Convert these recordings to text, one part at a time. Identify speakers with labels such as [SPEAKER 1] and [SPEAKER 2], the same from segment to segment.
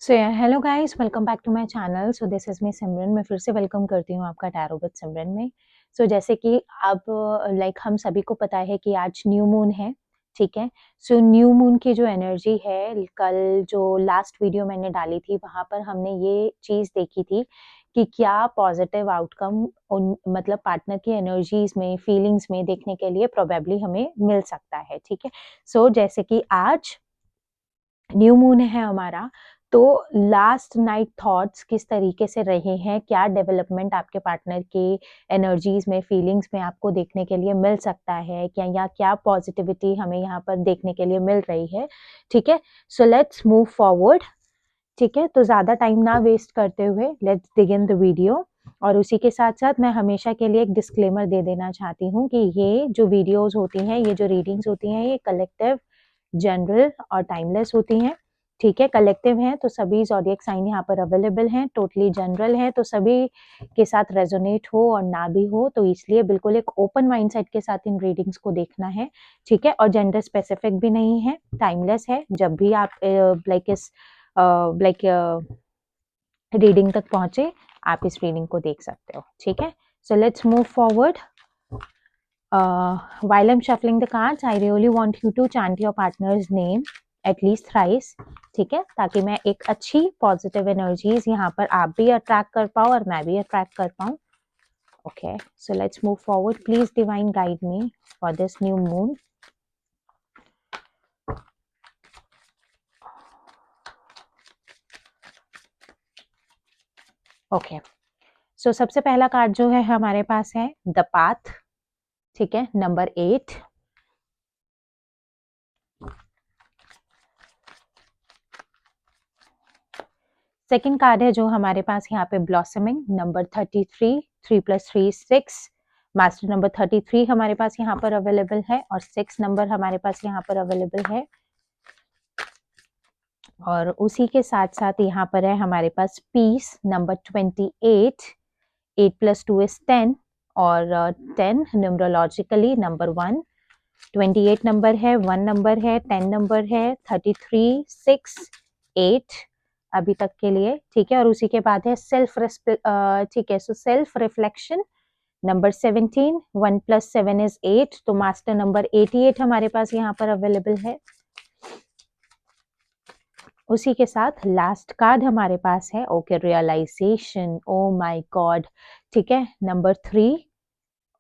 [SPEAKER 1] So hello guys, welcome back to my channel. So this is me Simran. मैं फिर से welcome करती हूँ आपका टैरो विद सिमरन में। जैसे कि अब हम सभी को पता है कि आज न्यू मून है, ठीक है? न्यू मून की जो एनर्जी है, कल जो लास्ट वीडियो मैंने डाली थी वहाँ पर हमने ये चीज़ देखी थी कि क्या पॉजिटिव आउटकम उन मतलब पार्टनर की एनर्जीज़ में, फीलिंग्स में देखने के लिए प्रोबेबली हमें मिल सकता है, ठीक है? जैसे कि आज न्यू मून है हमारा, तो लास्ट नाइट थॉट्स किस तरीके से रहे हैं, क्या डेवलपमेंट आपके पार्टनर की एनर्जीज में, फीलिंग्स में आपको देखने के लिए मिल सकता है क्या, या क्या पॉजिटिविटी हमें यहाँ पर देखने के लिए मिल रही है, ठीक है? सो लेट्स मूव फॉरवर्ड, ठीक है? तो ज़्यादा टाइम ना वेस्ट करते हुए लेट्स बिगिन द वीडियो। और उसी के साथ-साथ मैं हमेशा के लिए एक डिस्क्लेमर दे देना चाहती हूँ कि ये जो वीडियोज़ होती हैं, ये जो रीडिंग्स होती हैं, ये कलेक्टिव, जनरल और टाइमलेस होती हैं, ठीक है? कलेक्टिव हैं तो सभी ज़ोडिएक साइन यहाँ पर अवेलेबल हैं, टोटली जनरल है तो सभी के साथ रेजोनेट हो और ना भी हो, तो इसलिए बिल्कुल एक ओपन माइंडसेट के साथ इन रीडिंग्स को देखना है, ठीक है? और जेंडर स्पेसिफिक भी नहीं है, टाइमलेस है। जब भी आप लाइक रीडिंग तक पहुंचे, आप इस रीडिंग को देख सकते हो, ठीक है? So let's move forward. While I'm shuffling the cards, I really want you to chant your partner's name at least thrice, ठीक है? ताकि मैं एक अच्छी पॉजिटिव एनर्जीज यहाँ पर आप भी अट्रैक्ट कर पाओ और मैं भी अट्रैक्ट कर पाऊँ. Okay, so let's move forward. Please divine guide me for this new moon. Okay, so सबसे पहला कार्ड जो है हमारे पास है द पाथ, ठीक है? नंबर 8. सेकंड कार्ड है जो हमारे पास यहाँ पे ब्लॉसमिंग, नंबर 33. 3 + 3 = 6. मास्टर नंबर 33 हमारे पास यहाँ पर अवेलेबल है और 6 नंबर हमारे पास यहाँ पर अवेलेबल है. और उसी के साथ साथ यहाँ पर है हमारे पास पीस, नंबर 28. 8 + 2 = 10 और 10 न्यूमरोलॉजिकली नंबर 1. 28 नंबर है, 1 नंबर है, 10 नंबर है, 33, 6, 8 अभी तक के लिए, ठीक है? और उसी के बाद है ठीक है? Self reflection, number 17. 1 + 7 = 8, तो मास्टर नंबर 88 हमारे पास यहाँ पर अवेलेबल है. उसी के साथ लास्ट कार्ड हमारे पास है okay realization. Oh my God, ठीक है? नंबर 3.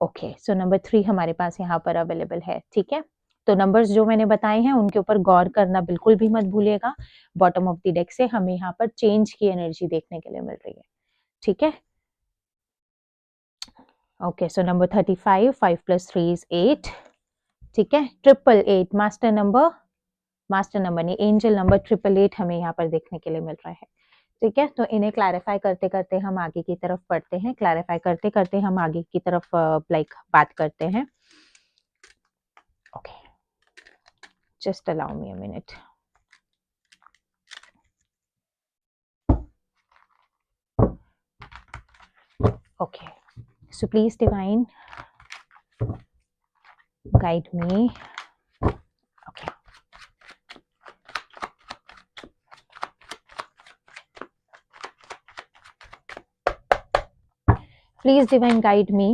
[SPEAKER 1] ओके, सो नंबर 3 हमारे पास यहाँ पर अवेलेबल है, ठीक है? तो नंबर्स जो मैंने बताए हैं उनके ऊपर गौर करना बिल्कुल भी मत भूलिएगा. बॉटम ऑफ द डेक से हमें यहाँ पर चेंज की एनर्जी देखने के लिए मिल रही है, ठीक है? Okay, so number 35. 5 + 3 = 8, ठीक है? 888 मास्टर नंबर नहीं, एंजल नंबर 888 हमें यहाँ पर देखने के लिए मिल रहा है, ठीक है? तो इन्हें क्लैरिफाई करते करते हम आगे की तरफ बढ़ते हैं. क्लैरिफाई करते करते हम आगे की तरफ बात करते हैं. Okay, just allow me a minute. Okay, so please divine guide me. Okay, please divine guide me.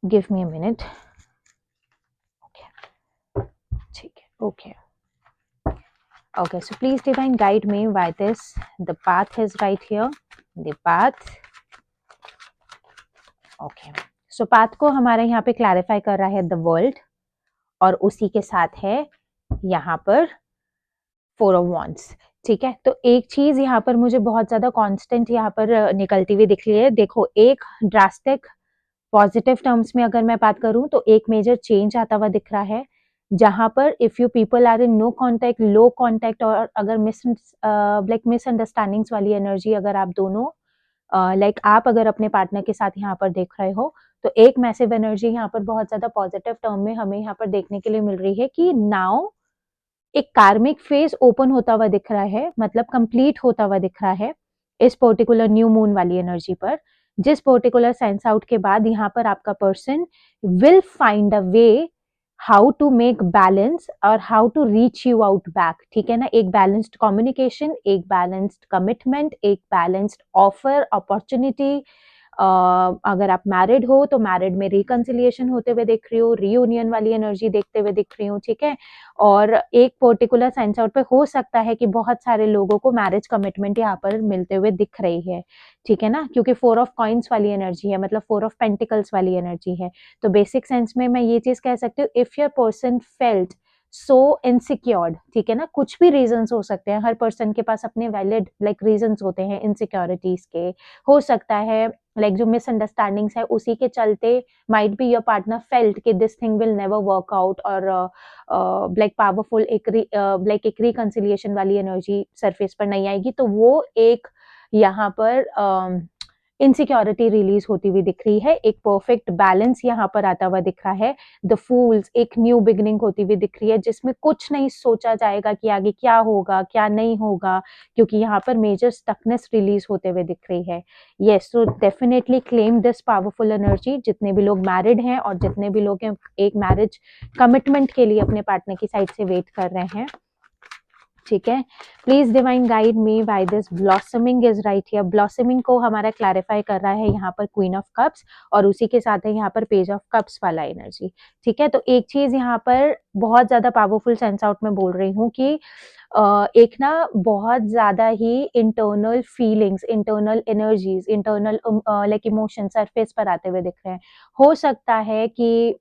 [SPEAKER 1] Give me a minute. Okay, ठीक है. Okay. Okay, so please divine guide me why the path is right here. The path. Okay. So path को हमारे यहाँ पे clarify कर रहा है the world और उसी के साथ है यहाँ पर 4 ऑफ वॉन्ड्स, ठीक है? तो एक चीज यहाँ पर मुझे बहुत ज्यादा कांस्टेंट यहाँ पर निकलती हुई दिख रही है. देखो, एक ड्रास्टिक पॉजिटिव टर्म्स में अगर मैं बात करूं तो एक मेजर चेंज आता हुआ दिख रहा है, जहां पर if you people are in no contact, low contact, और अगर मिसअंडरस्टैंडिंग्स वाली एनर्जी अगर आप दोनों आप अगर अपने पार्टनर के साथ यहाँ पर देख रहे हो, तो एक मैसिव एनर्जी यहाँ पर बहुत ज्यादा पॉजिटिव टर्म में हमें यहाँ पर देखने के लिए मिल रही है कि नाउ एक कार्मिक फेज ओपन होता हुआ दिख रहा है, मतलब कंप्लीट होता हुआ दिख रहा है इस पर्टिकुलर न्यू मून वाली एनर्जी पर. जिस पर्टिकुलर सेंस आउट के बाद यहाँ पर आपका person will find a way how to make balance or how to reach you out back, ठीक है ना। एक बैलेंस्ड कम्युनिकेशन, एक बैलेंस्ड कमिटमेंट, एक बैलेंस्ड ऑफर अपॉर्चुनिटी। अगर आप मैरिड हो तो मैरिड में रिकंसिलिएशन होते हुए देख रही हूँ, रीयूनियन वाली एनर्जी देखते हुए दिख रही हूँ, ठीक है। और एक पर्टिकुलर सेंस आउट पे हो सकता है कि बहुत सारे लोगों को मैरिज कमिटमेंट यहाँ पर मिलते हुए दिख रही है, ठीक है ना, क्योंकि 4 ऑफ कॉइन्स वाली एनर्जी है, मतलब 4 ऑफ पेंटिकल्स वाली एनर्जी है। तो बेसिक सेंस में मैं ये चीज कह सकती हूँ, if your person felt so insecured, ठीक है ना, कुछ भी रीजंस हो सकते हैं, हर पर्सन के पास अपने वैलिड लाइक रीजंस होते हैं इनसिक्योरिटीज के। हो सकता है लाइक जो मिसअंडरस्टैंडिंग्स है उसी के चलते might be your partner felt कि this thing will never work out, और लाइक पावरफुल एक लाइक एक रिकंसिलिएशन वाली एनर्जी सरफेस पर नहीं आएगी, तो वो एक यहाँ पर इनसिक्योरिटी रिलीज होती हुई दिख रही है। एक परफेक्ट बैलेंस यहाँ पर आता हुआ दिख रहा है। द फूल्स, एक न्यू बिगिनिंग होती हुई दिख रही है, जिसमें कुछ नहीं सोचा जाएगा कि आगे क्या होगा क्या नहीं होगा, क्योंकि यहाँ पर मेजर स्टकनेस रिलीज होते हुए दिख रही है। Yes, so definitely claim this powerful energy. जितने भी लोग मैरिड हैं और जितने भी लोग एक मैरिज कमिटमेंट के लिए अपने पार्टनर की साइड से वेट कर रहे हैं, ठीक है। Please divine guide me why this blossoming is right here. Blossoming को हमारा क्लैरिफाई कर रहा है यहाँ पर क्वीन ऑफ कप्स, और उसी के साथ है यहाँ पर पेज ऑफ कप्स वाला एनर्जी, ठीक है। तो एक चीज यहाँ पर बहुत ज्यादा पावरफुल सेंस आउट में बोल रही हूँ कि एक ना बहुत ज्यादा ही internal feelings, internal energies, internal like emotion surface पर आते हुए दिख रहे हैं। हो सकता है कि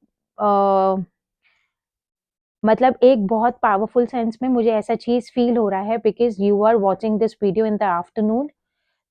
[SPEAKER 1] मतलब एक बहुत पावरफुल सेंस में मुझे ऐसा चीज फील हो रहा है, because you are watching this video in the afternoon.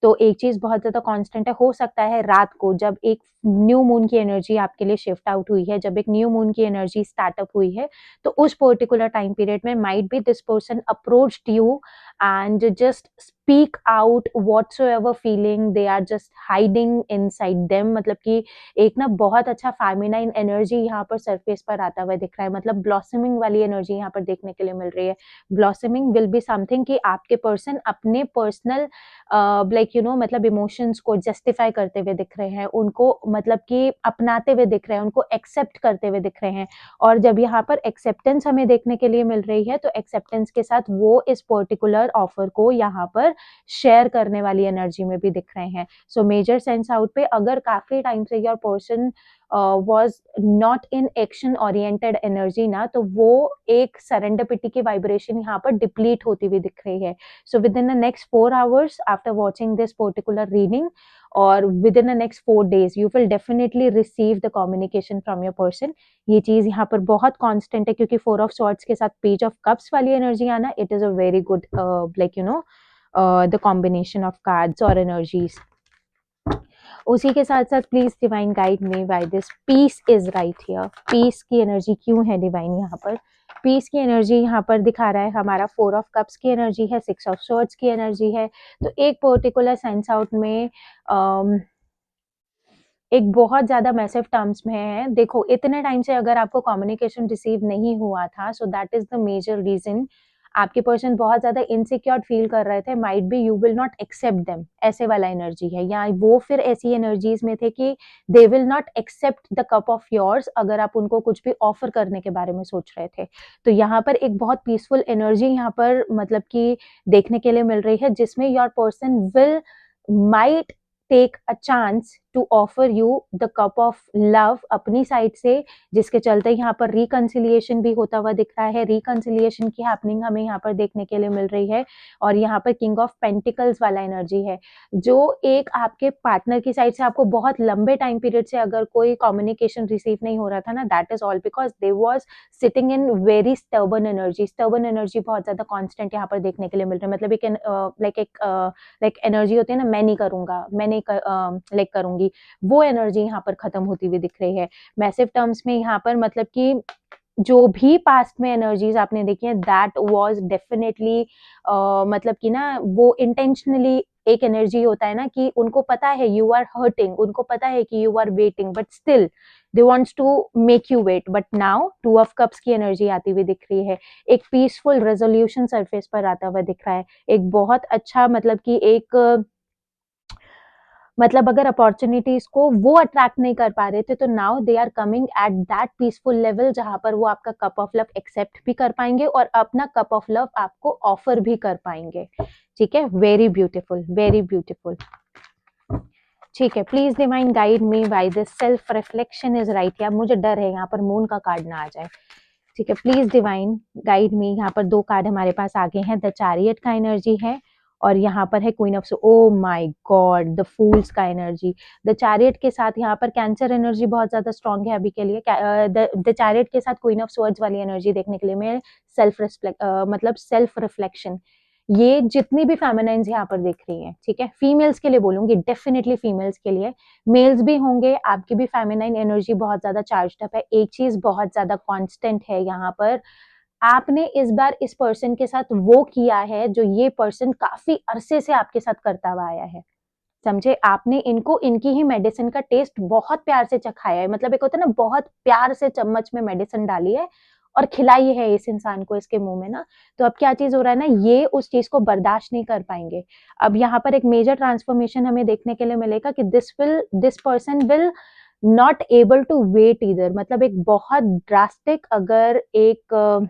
[SPEAKER 1] तो एक चीज बहुत ज्यादा कांस्टेंट है, हो सकता है रात को जब एक न्यू मून की एनर्जी आपके लिए शिफ्ट आउट हुई है, जब एक न्यू मून की एनर्जी स्टार्टअप हुई है, तो उस पर्टिकुलर टाइम पीरियड में might be this person approached you and just speak out whatsoever feeling they are just hiding inside them. मतलब कि एक ना बहुत अच्छा फेमिनाइन एनर्जी यहाँ पर सरफेस पर आता हुआ दिख रहा है, मतलब ब्लॉसमिंग वाली एनर्जी यहाँ पर देखने के लिए मिल रही है। ब्लॉसमिंग विल बी समथिंग कि आपके पर्सन अपने पर्सनल लाइक यू नो मतलब इमोशंस को जस्टिफाई करते हुए दिख रहे हैं, उनको मतलब कि अपनाते हुए दिख रहे हैं, उनको एक्सेप्ट करते हुए दिख रहे हैं। और जब यहाँ पर एक्सेप्टेंस हमें देखने के लिए मिल रही है, तो एक्सेप्टेंस के साथ वो इस पर्टिकुलर ऑफर को यहाँ पर शेयर करने वाली एनर्जी में भी दिख रहे हैं। सो मेजर सेंस आउट पे अगर काफी टाइम से your person was not in action oriented energy ना, तो वो एक सरेंडरपिटी की वाइब्रेशन यहाँ पर डिप्लीट होती हुई दिख रही है। So within the next 4 hours after watching this particular reading, or within the next 4 days, you will definitely receive the communication from your person. ये चीज यहाँ पर बहुत constant है, क्योंकि 4 of swords के साथ page of cups वाली एनर्जी आना, it is a very good like you know the combination of cards or energies. उसी के साथ साथ please divine guide me why this peace is right here. Peace की energy क्यों है डिवाइन यहाँ पर? पीस की एनर्जी यहाँ पर दिखा रहा है हमारा 4 ऑफ कप्स की एनर्जी है, 6 ऑफ स्वॉर्ड्स की एनर्जी है। तो एक पर्टिकुलर सेंस आउट में एक बहुत ज्यादा मैसिव टर्म्स में है। देखो इतने टाइम से अगर आपको कम्युनिकेशन रिसीव नहीं हुआ था, so that is the major reason. आपके पर्सन बहुत ज्यादा इनसिक्योर फील कर रहे थे, might be you will not accept them, ऐसे वाला एनर्जी है। या वो फिर ऐसी एनर्जीज में थे कि they will not accept the cup of yours, अगर आप उनको कुछ भी ऑफर करने के बारे में सोच रहे थे। तो यहाँ पर एक बहुत पीसफुल एनर्जी यहाँ पर मतलब कि देखने के लिए मिल रही है, जिसमें your person will might take a chance to offer you the cup of love अपनी साइड से, जिसके चलते यहाँ पर रिकंसिलिएशन भी होता हुआ दिख रहा है। रिकंसिलिएशन की हैपनिंग हमें यहाँ पर देखने के लिए मिल रही है। और यहाँ पर किंग ऑफ पेंटिकल्स वाला एनर्जी है, जो एक आपके पार्टनर की साइड से आपको बहुत लंबे टाइम पीरियड से अगर कोई कम्युनिकेशन रिसीव नहीं हो रहा था ना, that is all because they was sitting in very stubborn energy. Stubborn energy बहुत ज्यादा कॉन्स्टेंट यहाँ पर देखने के लिए मिल रहा है। मतलब एक एनर्जी होती है ना, मैं नहीं करूंगा, मैं नहीं लाइक करूंगी, वो एनर्जी यहाँ पर खत्म होती हुई दिख रही है। मैसिव टर्म्स में यहाँ पर मतलब कि जो भी पास्ट में एनर्जीज आपने देखी है, दैट वाज डेफिनेटली मतलब कि ना वो इंटेंशनली एक एनर्जी होता है ना कि उनको पता है यू आर हर्टिंग, उनको पता है कि you are waiting, but still they wants to make you wait. But now 2 of cups की एनर्जी आती हुई दिख रही है। एक पीसफुल रेजोल्यूशन सरफेस पर आता हुआ दिख रहा है। एक बहुत अच्छा मतलब कि एक मतलब अगर अपॉर्चुनिटीज को वो अट्रैक्ट नहीं कर पा रहे थे, तो now they are coming at that peaceful level जहां पर वो आपका कप ऑफ लव एक्सेप्ट भी कर पाएंगे और अपना कप ऑफ लव आपको ऑफर भी कर पाएंगे। ठीक है, वेरी ब्यूटीफुल, वेरी ब्यूटीफुल। ठीक है, please divine guide me why this self reflection is right. या मुझे डर है यहाँ पर मून का कार्ड ना आ जाए। ठीक है, प्लीज डिवाइन गाइड मी। यहाँ पर दो कार्ड हमारे पास आगे हैं, द चैरियट का एनर्जी है और यहाँ पर है queen of, O my God, the fools का एनर्जी। द चैरियट के साथ यहाँ पर कैंसर एनर्जी बहुत ज्यादा स्ट्रांग है अभी के लिए। द चैरियट के साथ क्वीन ऑफ स्वर्ड्स वाली एनर्जी देखने के लिए मैं सेल्फ रिफ्लेक्ट मतलब सेल्फ रिफ्लेक्शन, ये जितनी भी फेमिनाइंस यहाँ पर दिख रही हैं, ठीक है, फीमेल्स के लिए बोलूंगी, डेफिनेटली फीमेल्स के लिए, मेल्स भी होंगे, आपकी भी फेमिनाइन एनर्जी बहुत ज्यादा चार्ज्ड अप है। एक चीज बहुत ज्यादा कांस्टेंट है यहाँ पर, आपने इस बार इस पर्सन के साथ वो किया है जो ये पर्सन काफी अरसे से आपके साथ करता हुआ आया है। समझे, आपने इनको इनकी ही मेडिसिन का टेस्ट बहुत प्यार से चखाया है। मतलब एक होता है ना, बहुत प्यार से चम्मच में मेडिसिन डाली है और खिलाई है इस इंसान को इसके मुंह में ना। तो अब क्या चीज हो रहा है ना, ये उस चीज को बर्दाश्त नहीं कर पाएंगे। अब यहाँ पर एक मेजर ट्रांसफॉर्मेशन हमें देखने के लिए मिलेगा कि this person will not able to wait इधर। मतलब एक बहुत ड्रास्टिक, अगर एक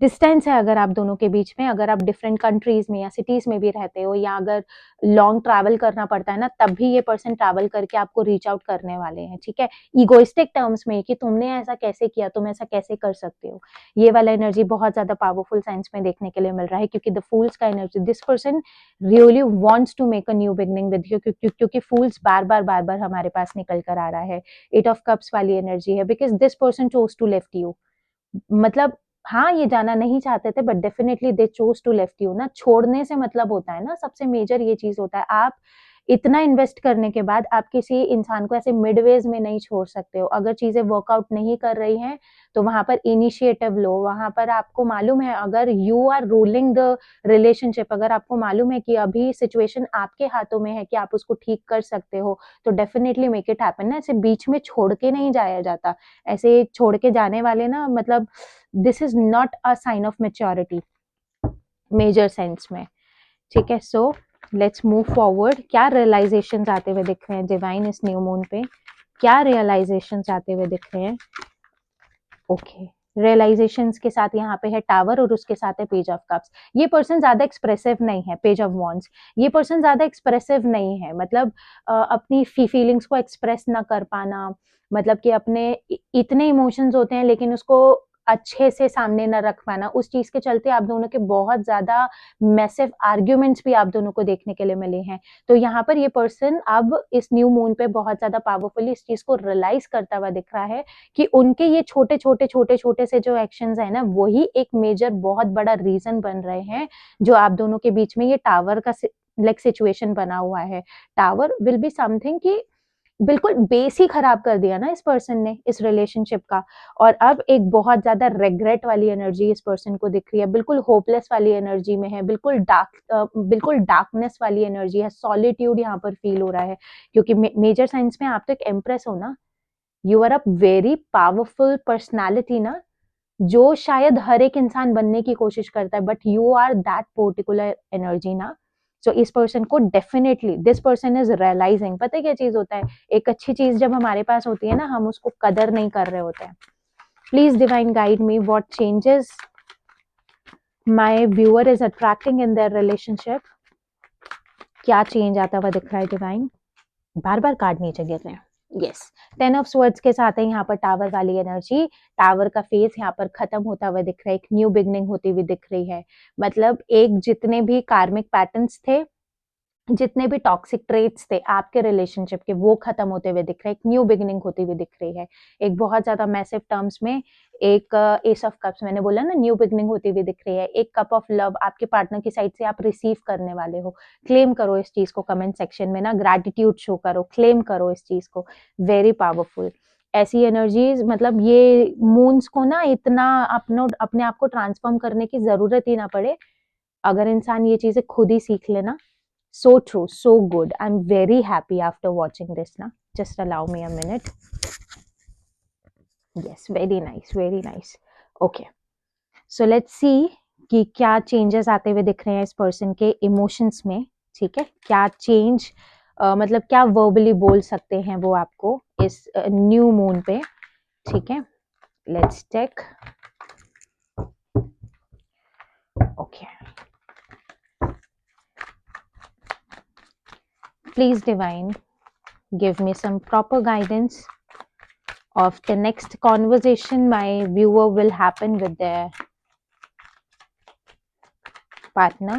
[SPEAKER 1] डिस्टेंस है अगर आप दोनों के बीच में, अगर आप डिफरेंट कंट्रीज में या सिटीज में भी रहते हो, या अगर लॉन्ग ट्रैवल करना पड़ता है ना, तब भी ये पर्सन ट्रैवल करके आपको रीच आउट करने वाले हैं। ठीक है, ईगोइस्टिक टर्म्स में कि तुमने ऐसा कैसे किया, तुम ऐसा कैसे कर सकते हो, ये वाला एनर्जी बहुत ज्यादा पावरफुल साइंस में देखने के लिए मिल रहा है। क्योंकि द फूल्स का energy, this person really wants to make a new beginning with you, क्योंकि फूल्स बार बार हमारे पास निकल कर आ रहा है। एट ऑफ कप्स वाली एनर्जी है, because this person chose to left you. मतलब हाँ, ये जाना नहीं चाहते थे, but definitely they chose to left you ना। छोड़ने से मतलब होता है ना, सबसे मेजर ये चीज होता है, आप इतना इन्वेस्ट करने के बाद आप किसी इंसान को ऐसे मिडवेज में नहीं छोड़ सकते हो। अगर चीजें वर्कआउट नहीं कर रही हैं तो वहां पर इनिशिएटिव लो। वहां पर आपको मालूम है, अगर you are ruling the relationship, अगर आपको मालूम है कि अभी सिचुएशन आपके हाथों में है कि आप उसको ठीक कर सकते हो, तो डेफिनेटली मेक इट हैपन ना। ऐसे बीच में छोड़ के नहीं जाया जाता। ऐसे छोड़ के जाने वाले ना, मतलब this is not a sign of maturity major sense में। ठीक है, सो लेट्स मूव फॉरवर्ड। क्या रियलाइजेशन आते हुए दिख रहे हैं डिवाइन इस न्यू मून पे, क्या रियलाइजेशन आते हुए दिख रहे हैं? ओके, रियलाइजेशंस के साथ यहाँ पे है टावर और उसके साथ है पेज ऑफ कप्स। ये पर्सन ज्यादा एक्सप्रेसिव नहीं है, पेज ऑफ वॉन्ड्स, ये पर्सन ज्यादा एक्सप्रेसिव नहीं है। मतलब अपनी फीलिंग्स को एक्सप्रेस ना कर पाना, मतलब कि अपने इतने इमोशंस होते हैं लेकिन उसको अच्छे से सामने न रख पाना, उस चीज के चलते आप दोनों के बहुत ज्यादा मैसिव आर्ग्यूमेंट्स भी आप दोनों को देखने के लिए मिले हैं। तो यहाँ पर ये पर्सन अब इस न्यू मून पे बहुत ज्यादा पावरफुली इस चीज को रियलाइज करता हुआ दिख रहा है कि उनके ये छोटे छोटे से जो एक्शंस है ना, वही एक मेजर बहुत बड़ा रीजन बन रहे हैं जो आप दोनों के बीच में ये टावर का लाइक सिचुएशन बना हुआ है। टावर विल बी समथिंग कि बिल्कुल बेस ही खराब कर दिया ना इस पर्सन ने इस रिलेशनशिप का। और अब एक बहुत ज्यादा रेग्रेट वाली एनर्जी इस पर्सन को दिख रही है, बिल्कुल होपलेस वाली एनर्जी में है, बिल्कुल डार्कनेस वाली एनर्जी है, सॉलिट्यूड यहाँ पर फील हो रहा है। क्योंकि मेजर साइंस में आप तो एक एम्प्रेस हो ना, you are a very powerful personality ना, जो शायद हर एक इंसान बनने की कोशिश करता है, but you are that particular energy ना। सो इस पर्सन को definitely this person is realizing. पता है क्या चीज होता है, एक अच्छी चीज जब हमारे पास होती है ना, हम उसको कदर नहीं कर रहे होते हैं। Please divine guide me what changes my viewer is attracting in their relationship. क्या चेंज आता हुआ दिख रहा है डिवाइन? बार बार कार्ड नीचे गिर रहे हैं। यस, 10 ऑफ स्वर्ड्स के साथ है यहाँ पर टावर वाली एनर्जी। टावर का फेज यहाँ पर खत्म होता हुआ दिख रहा है, एक न्यू बिगनिंग होती हुई दिख रही है। मतलब एक जितने भी कार्मिक पैटर्न्स थे, जितने भी टॉक्सिक ट्रेट्स थे आपके रिलेशनशिप के, वो खत्म होते हुए दिख रहे हैं, एक न्यू बिगिनिंग होती हुई दिख रही है। एक बहुत ज्यादा मैसिव टर्म्स में एक एस ऑफ कप्स, मैंने बोला ना, न्यू बिगिनिंग होती हुई दिख रही है। एक कप ऑफ लव आपके पार्टनर की साइड से आप रिसीव करने वाले हो। क्लेम करो इस चीज को कमेंट सेक्शन में ना, ग्रैटिट्यूड शो करो, क्लेम करो इस चीज को। वेरी पावरफुल ऐसी एनर्जीज, मतलब ये मून्स को ना इतना अपने आप को ट्रांसफॉर्म करने की जरूरत ही ना पड़े अगर इंसान ये चीजें खुद ही सीख लेना। So true, so good. I'm very happy after watching this now. Just allow me a minute. Yes, very nice, very nice. Okay. So let's see कि क्या चेंजेस आते हुए दिख रहे हैं इस पर्सन के इमोशंस में, ठीक है, क्या चेंज मतलब क्या वर्बली बोल सकते हैं वो आपको इस न्यू मून पे, ठीक है। Let's take, okay, please divine give me some proper guidance of the next conversation my viewer will happen with their partner.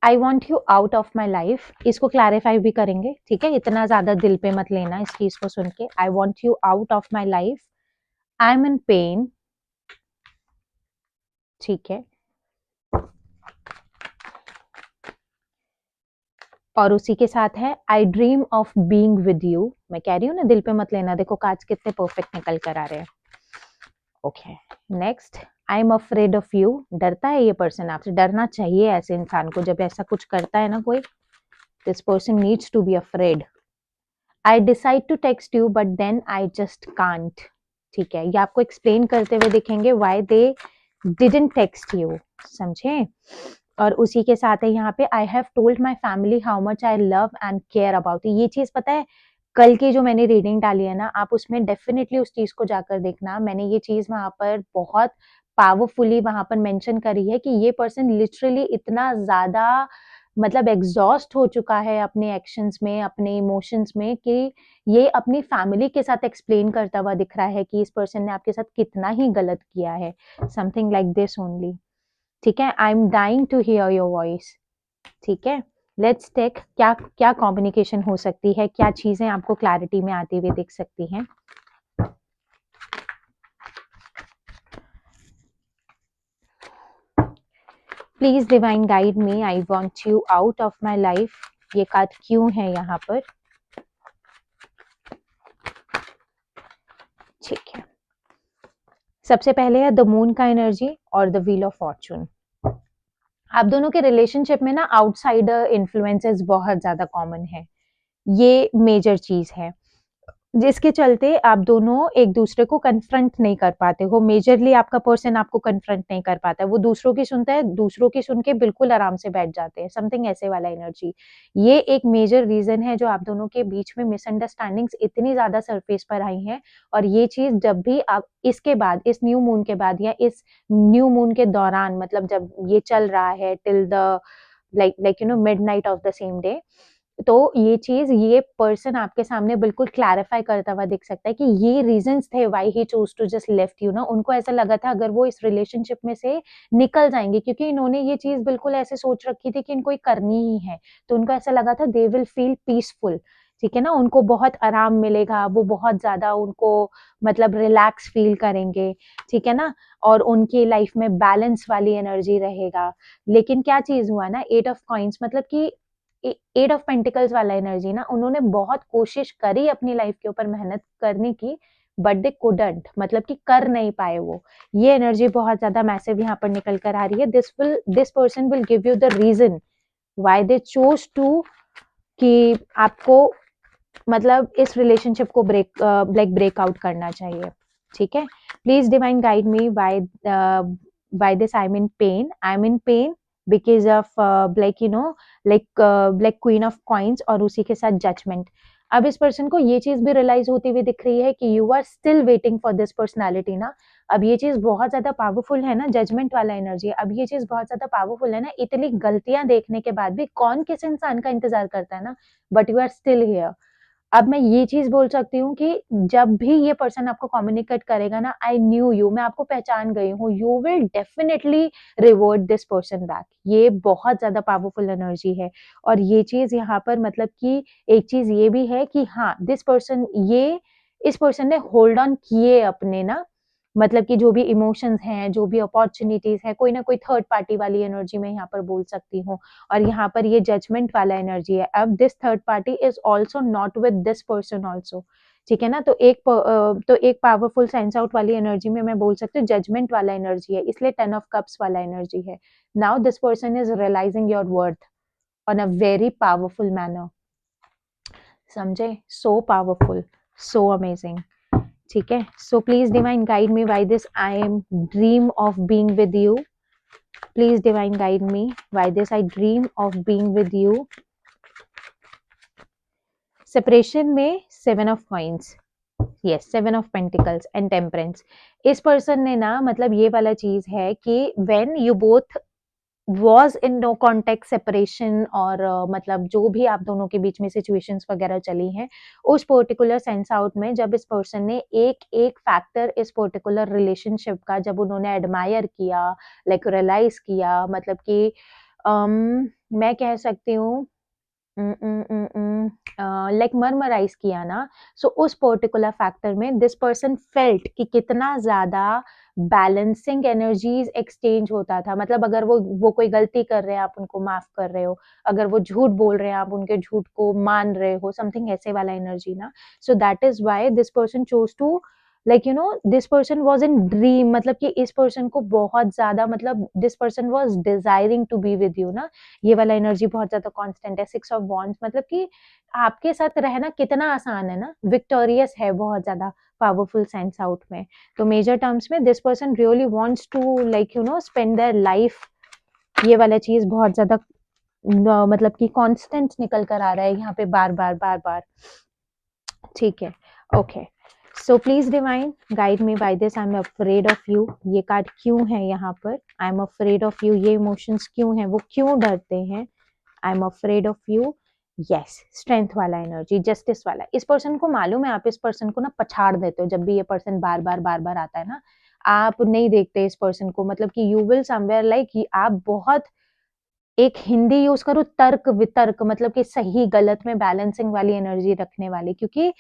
[SPEAKER 1] I want you out of my life. इसको क्लैरिफाई भी करेंगे, ठीक है, इतना ज्यादा दिल पे मत लेना इस चीज को सुन के। I want you out of my life. I'm in pain, ठीक है, और उसी के साथ है आई dream of being with you. मैं कह रही हूँ ना दिल पे मत लेना, देखो कार्ड्स कितने परफेक्ट निकल कर आ रहे हैं। Okay, next, I am afraid of you. डरता है ये पर्सन आपसे, डरना चाहिए ऐसे इंसान को जब ऐसा कुछ करता है ना कोई। This person needs to be afraid. I decide to text you but then I just can't, ठीक है, ये आपको एक्सप्लेन करते हुए दिखेंगे why they didn't text you, समझे। और उसी के साथ है यहाँ पे I have told my family how much I love and care about you. ये चीज पता है कल की जो मैंने रीडिंग डाली है ना, आप उसमें डेफिनेटली उस चीज को जाकर देखना। मैंने ये चीज वहां पर बहुत पावरफुली वहां पर मेंशन करी है कि ये पर्सन लिटरली इतना ज्यादा मतलब एग्जॉस्ट हो चुका है अपने एक्शंस में, अपने इमोशंस में, कि ये अपनी फैमिली के साथ एक्सप्लेन करता हुआ दिख रहा है कि इस पर्सन ने आपके साथ कितना ही गलत किया है, समथिंग लाइक दिस ओनली, ठीक है। I am dying to hear your voice, ठीक है। लेट्स टेक क्या क्या कम्युनिकेशन हो सकती है, क्या चीजें आपको क्लैरिटी में आती हुई दिख सकती हैं। Please divine guide me, I want you out of my life. ये कार्ड क्यों है यहाँ पर, ठीक है। सबसे पहले है द मून का एनर्जी और द व्हील ऑफ फॉर्चून। आप दोनों के रिलेशनशिप में ना आउटसाइडर इन्फ्लुएंसेस बहुत ज्यादा कॉमन है, ये मेजर चीज है जिसके चलते आप दोनों एक दूसरे को कन्फ्रंट नहीं कर पाते हो। मेजरली आपका पर्सन आपको कन्फ्रंट नहीं कर पाता है, वो दूसरों की सुनता है, दूसरों की सुन के बिल्कुल आराम से बैठ जाते हैं, समथिंग ऐसे वाला एनर्जी। ये एक मेजर रीजन है जो आप दोनों के बीच में मिसअंडरस्टैंडिंग्स इतनी ज्यादा सरफेस पर आई हैं। और ये चीज जब भी आप इसके बाद, इस न्यू मून के बाद या इस न्यू मून के दौरान, मतलब जब ये चल रहा है till the like you no midnight of the same day, तो ये चीज ये पर्सन आपके सामने बिल्कुल क्लैरिफाई करता हुआ दिख सकता है कि ये रीजंस थे why he chose to just left you ना। उनको ऐसा लगा था अगर वो इस रिलेशनशिप में से निकल जाएंगे, क्योंकि इन्होंने ये चीज बिल्कुल ऐसे सोच रखी थी कि इनको ये करनी ही है, तो उनको ऐसा लगा था दे विल फील पीसफुल, ठीक है ना, उनको बहुत आराम मिलेगा, वो बहुत ज्यादा उनको मतलब रिलैक्स फील करेंगे, ठीक है ना, और उनकी लाइफ में बैलेंस वाली एनर्जी रहेगा। लेकिन क्या चीज हुआ ना, एट ऑफ कॉइंस मतलब कि एट ऑफ पेंटिकल्स वाला एनर्जी ना, उन्होंने बहुत कोशिश करी अपनी लाइफ के ऊपर मेहनत करने की, बट दे कुडंट, मतलब कि कर नहीं पाए वो। ये एनर्जी बहुत ज्यादा मैसिव यहाँ पर निकल कर आ रही है। This person will give you the reason why they chose to, कि आपको मतलब इस रिलेशनशिप को ब्रेक आउट करना चाहिए, ठीक है। Please divine guide me by this I am in pain because of like you know like queen of coins और उसी के साथ जजमेंट। अब इस पर्सन को ये चीज भी रियलाइज होती हुई दिख रही है कि you are still waiting for this personality ना। अब ये चीज बहुत ज्यादा पावरफुल है ना, जजमेंट वाला एनर्जी। अब ये चीज बहुत ज्यादा पावरफुल है ना, इतनी गलतियां देखने के बाद भी कौन किस इंसान का इंतजार करता है ना, but you are still here. अब मैं ये चीज बोल सकती हूँ कि जब भी ये पर्सन आपको कम्युनिकेट करेगा ना, आई न्यू यू, मैं आपको पहचान गई हूँ, you will definitely revert this person back. ये बहुत ज्यादा पावरफुल एनर्जी है। और ये चीज यहाँ पर मतलब कि एक चीज ये भी है कि हाँ दिस पर्सन, ये इस पर्सन ने होल्ड ऑन किए अपने ना, मतलब कि जो भी इमोशंस हैं, जो भी अपॉर्चुनिटीज है, कोई ना कोई थर्ड पार्टी वाली एनर्जी में यहाँ पर बोल सकती हूँ। और यहाँ पर ये जजमेंट वाला एनर्जी है। अब this third party is also not with this person also, ठीक है ना। तो एक पावरफुल सेंस आउट वाली एनर्जी में मैं बोल सकती हूँ जजमेंट वाला एनर्जी है, इसलिए 10 of Cups वाला एनर्जी है। Now this person is realizing your worth on a very powerful manner, समझे, सो पावरफुल, सो अमेजिंग, ठीक है, so please divine guide me why this I am dream of being with you. Please divine guide me why this I dream of being with you. Separation में 7 of coins, yes 7 of pentacles and temperance. इस person ने ना मतलब ये वाला चीज है कि when you both was in no contact separation और मतलब जो भी आप दोनों के बीच में सिचुएशंस वगैरह चली हैं, उस पर्टिकुलर सेंस आउट में जब इस पर्सन ने एक एक फैक्टर इस पर्टिकुलर रिलेशनशिप का जब उन्होंने एडमायर किया, लाइक रियलाइज किया, मतलब कि मैं कह सकती हूँ लाइक मरमराइज किया ना, सो उस पर्टिकुलर फैक्टर में दिस पर्सन फेल्ट कि कितना ज्यादा बैलेंसिंग एनर्जीज एक्सचेंज होता था। मतलब अगर वो कोई गलती कर रहे हैं, आप उनको माफ कर रहे हो, अगर वो झूठ बोल रहे हैं, आप उनके झूठ को मान रहे हो, समथिंग ऐसे वाला एनर्जी ना। So that is why this person chose to like you know this person was in dream, मतलब कि इस पर्सन को बहुत ज्यादा मतलब this person was desiring to be with you ना। ये वाला एनर्जी बहुत ज्यादा कांस्टेंट है। 6 ऑफ वॉन्ड्स मतलब कि आपके साथ रहना कितना आसान है ना, विक्टोरियस है बहुत ज्यादा पावरफुल सेंस आउट में। तो मेजर टर्म्स में this person really wants to like you know spend their life, ये वाला चीज बहुत ज्यादा मतलब कि कांस्टेंट निकल कर आ रहा है यहाँ पे बार बार बार बार। ठीक है, okay, so please divine guide me by this. I am afraid of you, ये कार्ड क्यों है यहाँ पर? I am afraid of you, ये इमोशंस क्यों है, वो क्यों डरते हैं? I am afraid of you, yes strength वाला एनर्जी, जस्टिस वाला। इस पर्सन को मालूम है आप इस पर्सन को ना पछाड़ देते हो, जब भी ये पर्सन बार बार आता है ना, आप नहीं देखते इस पर्सन को, मतलब कि यू विल समवेयर लाइक आप बहुत एक हिंदी यूज करो तर्क वितर्क, मतलब कि सही गलत में बैलेंसिंग वाली एनर्जी रखने वाली। क्योंकि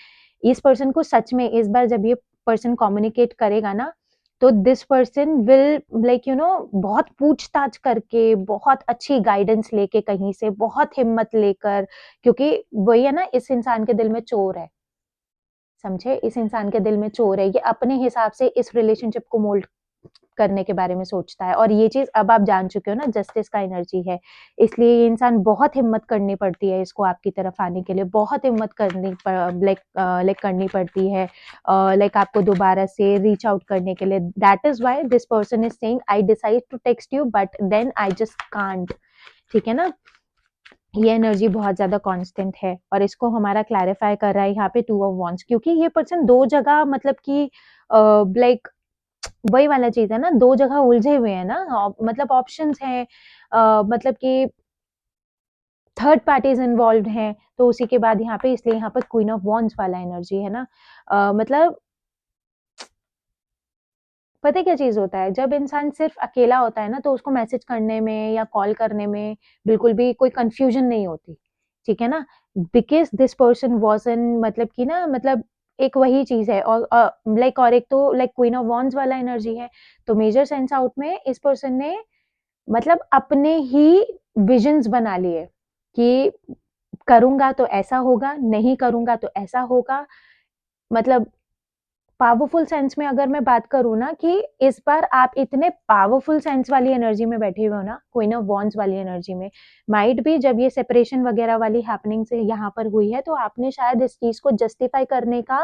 [SPEAKER 1] इस पर्सन को सच में इस बार जब ये पर्सन कम्युनिकेट करेगा ना, तो this person will like you no बहुत पूछताछ करके, बहुत अच्छी गाइडेंस लेके, कहीं से बहुत हिम्मत लेकर, क्योंकि वही है ना, इस इंसान के दिल में चोर है, समझे, इस इंसान के दिल में चोर है, ये अपने हिसाब से इस रिलेशनशिप को मोल्ड करने के बारे में सोचता है। और ये चीज अब आप जान चुके हो ना, जस्टिस का एनर्जी है, इसलिए ये इंसान बहुत हिम्मत करनी पड़ती है इसको आपकी तरफ आने के लिए, बहुत हिम्मत करनी लाइक लाइक करनी पड़ती है, लाइक आपको दोबारा से रीच आउट करने के लिए। That is why this person is saying I decide to text you but then I just can't. ठीक है ना, ये एनर्जी बहुत ज्यादा कांस्टेंट है और इसको हमारा क्लैरिफाई कर रहा है यहाँ पे 2 ऑफ वॉन्ड्स, क्योंकि ये पर्सन दो जगह मतलब कि लाइक वही वाला चीज है ना, दो जगह उलझे हुए हैं ना, मतलब ऑप्शंस हैं, मतलब कि थर्ड पार्टीज इन्वॉल्व हैं, तो उसी के बाद यहाँ पे इसलिए यहाँ पर क्वीन ऑफ वॉन्ड्स वाला एनर्जी है ना। मतलब पता है क्या चीज होता है, जब इंसान सिर्फ अकेला होता है ना, तो उसको मैसेज करने में या कॉल करने में बिल्कुल भी कोई कंफ्यूजन नहीं होती। ठीक है ना, बिकॉज दिस पर्सन वॉज इन मतलब कि ना, मतलब एक वही चीज है। और लाइक और एक तो लाइक क्वीन ऑफ वॉन्ड्स वाला एनर्जी है। तो मेजर सेंस आउट में इस पर्सन ने मतलब अपने ही विजन्स बना लिए कि करूंगा तो ऐसा होगा, नहीं करूंगा तो ऐसा होगा। मतलब पावरफुल सेंस में अगर मैं बात करूँ ना, कि इस बार आप इतने पावरफुल सेंस वाली एनर्जी में बैठे हुए हो ना, क्वीन ऑफ वॉन्ड्स वाली एनर्जी में, माइट भी जब ये सेपरेशन वगैरह वाली हैपनिंग से यहाँ पर हुई है, तो आपने शायद इस चीज को जस्टिफाई करने का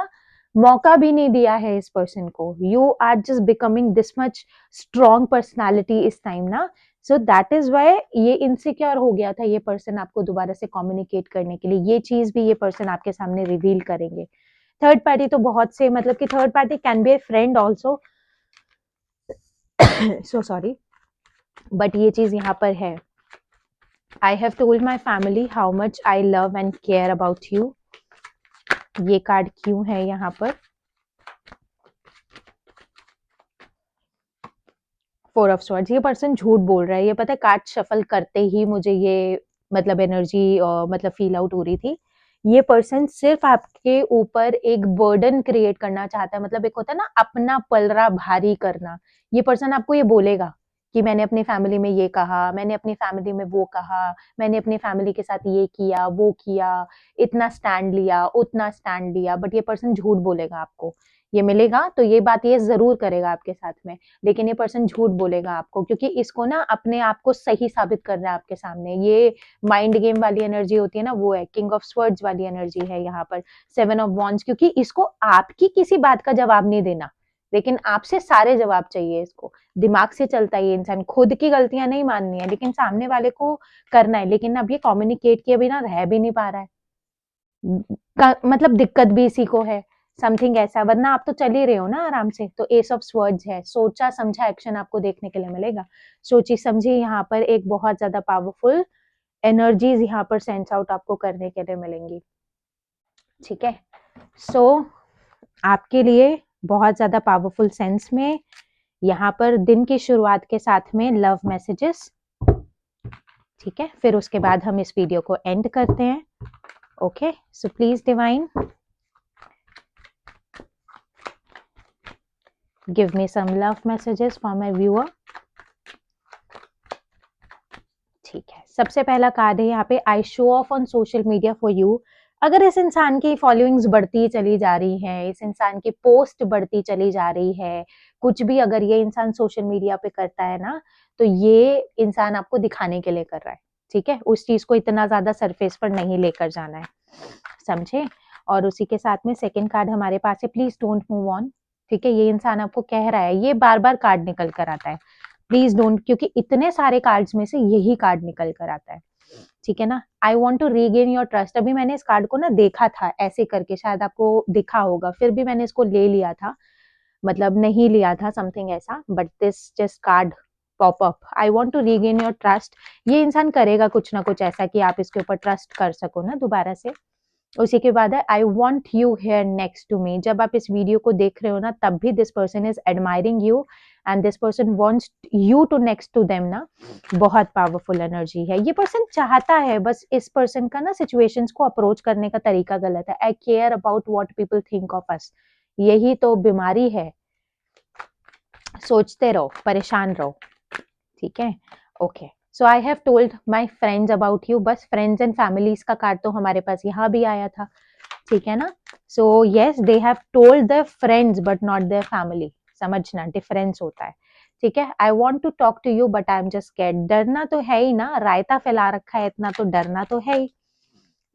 [SPEAKER 1] मौका भी नहीं दिया है इस पर्सन को। You are just becoming this much strong personality इस टाइम ना। सो दैट इज वाई ये इनसिक्योर हो गया था ये पर्सन आपको दोबारा से कम्युनिकेट करने के लिए। ये चीज भी ये पर्सन आपके सामने रिवील करेंगे। थर्ड पार्टी तो बहुत से, मतलब कि third party can be A friend also, so sorry, but ये चीज यहाँ पर है। आई have told my family how much I love and care about you, ये कार्ड क्यों है यहाँ पर? 4 ऑफ स्वॉर्ड्स, ये पर्सन झूठ बोल रहा है, ये पता है, कार्ड शफल करते ही मुझे ये मतलब एनर्जी मतलब फील आउट हो रही थी। ये पर्सन सिर्फ आपके ऊपर एक बर्डन क्रिएट करना चाहता है, मतलब एक होता है ना अपना पलड़ा भारी करना। ये पर्सन आपको ये बोलेगा कि मैंने अपनी फैमिली में ये कहा, मैंने अपनी फैमिली में वो कहा, मैंने अपनी फैमिली के साथ ये किया वो किया, इतना स्टैंड लिया उतना स्टैंड लिया, बट ये पर्सन झूठ बोलेगा आपको ये मिलेगा तो ये बात ये ज़रूर करेगा आपके साथ में, लेकिन ये पर्सन झूठ बोलेगा आपको, क्योंकि इसको ना अपने आप को सही साबित करना है आपके सामने। ये माइंड गेम वाली एनर्जी होती है ना, वो है। किंग ऑफ स्वर्ड्स वाली एनर्जी है यहाँ पर, 7 ऑफ वॉन्ड्स, क्योंकि इसको आपकी किसी बात का जवाब नहीं देना, लेकिन आपसे सारे जवाब चाहिए इसको। दिमाग से चलता है ये इंसान, खुद की गलतियां नहीं माननी है, लेकिन सामने वाले को करना है। लेकिन अब ये कम्युनिकेट किए बिना रह भी नहीं पा रहा है, मतलब दिक्कत भी इसी को है, समथिंग ऐसा, वरना आप तो चल ही रहे हो ना आराम से। तो एस ऑफ स्वर्ड्स है, सोचा समझा एक्शन आपको देखने के लिए मिलेगा। सोची समझी यहाँ पर एक बहुत ज्यादा पावरफुल एनर्जीज यहाँ पर सेंस आउट आपको करने के लिए मिलेंगी, ठीक है। सो आपके लिए बहुत ज्यादा पावरफुल सेंस में यहाँ पर दिन की शुरुआत के साथ में लव मैसेजेस, ठीक है। फिर उसके बाद हम इस वीडियो को एंड करते हैं। Okay, so please divine give me some love messages for my viewer। ठीक है, सबसे पहला कार्ड है यहाँ पे, I show off on social media for you. अगर इस इंसान की फॉलोइंग्स बढ़ती चली जा रही है, इस इंसान की पोस्ट बढ़ती चली जा रही है, कुछ भी अगर ये इंसान सोशल मीडिया पे करता है ना, तो ये इंसान आपको दिखाने के लिए कर रहा है, ठीक है। उस चीज को इतना ज्यादा सरफेस पर नहीं लेकर जाना है, समझे। और उसी के साथ में सेकेंड कार्ड हमारे पास है, प्लीज डोंट मूव ऑन, ठीक है। ये इंसान आपको कह रहा है, ये बार बार कार्ड निकल कर आता है, प्लीज डोंट, क्योंकि इतने सारे कार्ड्स में से यही कार्ड निकल कर आता है, ठीक है ना। I want to regain your trust. अभी मैंने इस कार्ड को ना देखा था ऐसे करके, शायद आपको दिखा होगा, फिर भी मैंने इसको ले लिया था, मतलब नहीं लिया था, समथिंग ऐसा, but this just card pop up, I want to regain your trust. ये इंसान करेगा कुछ ना कुछ ऐसा कि आप इसके ऊपर ट्रस्ट कर सको ना दोबारा से। उसी के बाद है, I want you here next to me. जब आप इस वीडियो को देख रहे हो ना, तब भी this person is admiring you and this person wants you to next to them ना। बहुत पावरफुल एनर्जी है। ये पर्सन चाहता है, बस इस पर्सन का ना सिचुएशंस को अप्रोच करने का तरीका गलत है। I care about what people think of us, यही तो बीमारी है। सोचते रहो, परेशान रहो, ठीक है। Okay, so I have told my friends about you. बस फ्रेंड्स एंड फैमिलीज का कार्ड तो हमारे पास यहाँ भी आया था, ठीक है ना। So yes, they have told their friends but not their family. समझना डिफरेंस होता है, ठीक है। I want to talk to you but I am just scared. डरना तो है ही ना, रायता फैला रखा है इतना, तो डरना तो है ही,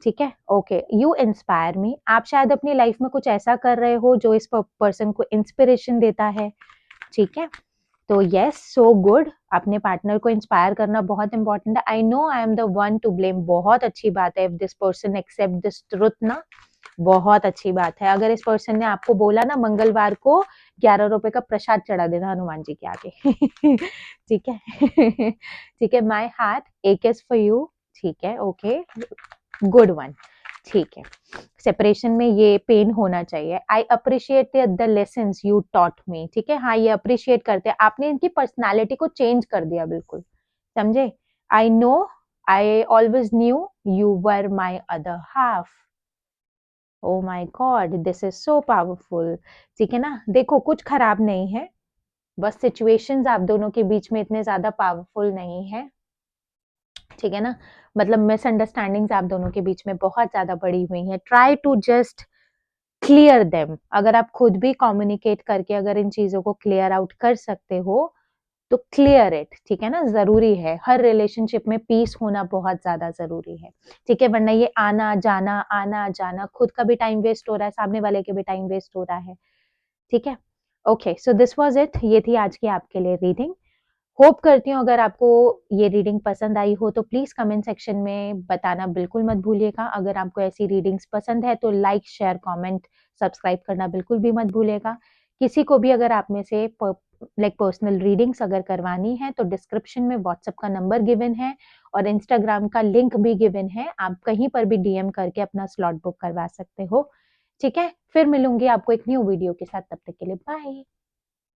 [SPEAKER 1] ठीक है। Okay, you inspire me. आप शायद अपनी लाइफ में कुछ ऐसा कर रहे हो जो इस पर्सन को इंस्पिरेशन देता है, ठीक है। तो यस, सो गुड, अपने पार्टनर को इंस्पायर करना बहुत इंपॉर्टेंट है। I know I am the one to blame, बहुत अच्छी बात है। If this person accept this truth ना, बहुत अच्छी बात है। अगर इस पर्सन ने आपको बोला ना, मंगलवार को 11 रुपए का प्रसाद चढ़ा देना हनुमान जी के आगे ठीक है ठीक है। माई हार्ट एक इज फॉर यू, ठीक है। ओके, गुड वन, ठीक है। सेपरेशन में ये पेन होना चाहिए। I appreciate the lesson you taught me, ठीक है। हाँ, ये अप्रिशिएट करते हैं, आपने इनकी पर्सनालिटी को चेंज कर दिया बिल्कुल, समझे। I know, I always knew you were my other half. Oh my God, this is so powerful, ठीक है ना। देखो, कुछ खराब नहीं है, बस सिचुएशंस आप दोनों के बीच में इतने ज्यादा पावरफुल नहीं है, ठीक है ना। मतलब मिसअंडरस्टैंडिंग्स आप दोनों के बीच में बहुत ज्यादा बड़ी हुई हैं। Try to just clear them. अगर आप खुद भी कम्युनिकेट करके अगर इन चीजों को क्लियर आउट कर सकते हो तो क्लियर इट, ठीक है ना। जरूरी है, हर रिलेशनशिप में पीस होना बहुत ज्यादा जरूरी है, ठीक है। वरना ये आना जाना, खुद का भी टाइम वेस्ट हो रहा है, सामने वाले के भी टाइम वेस्ट हो रहा है, ठीक है। Okay, so this was it, ये थी आज की आपके लिए रीडिंग। होप करती हूँ अगर आपको ये रीडिंग पसंद आई हो तो प्लीज कमेंट सेक्शन में बताना बिल्कुल मत भूलिएगा। अगर आपको ऐसी रीडिंग्स पसंद है तो लाइक, शेयर, कमेंट, सब्सक्राइब करना बिल्कुल भी मत भूलिएगा। किसी को भी अगर आप में से लाइक पर्सनल रीडिंग्स अगर करवानी है तो डिस्क्रिप्शन में व्हाट्सएप का नंबर गिवन है और इंस्टाग्राम का लिंक भी गिवन है, आप कहीं पर भी डीएम करके अपना स्लॉट बुक करवा सकते हो, ठीक है। फिर मिलूंगी आपको एक न्यू वीडियो के साथ, तब तक के लिए बाय।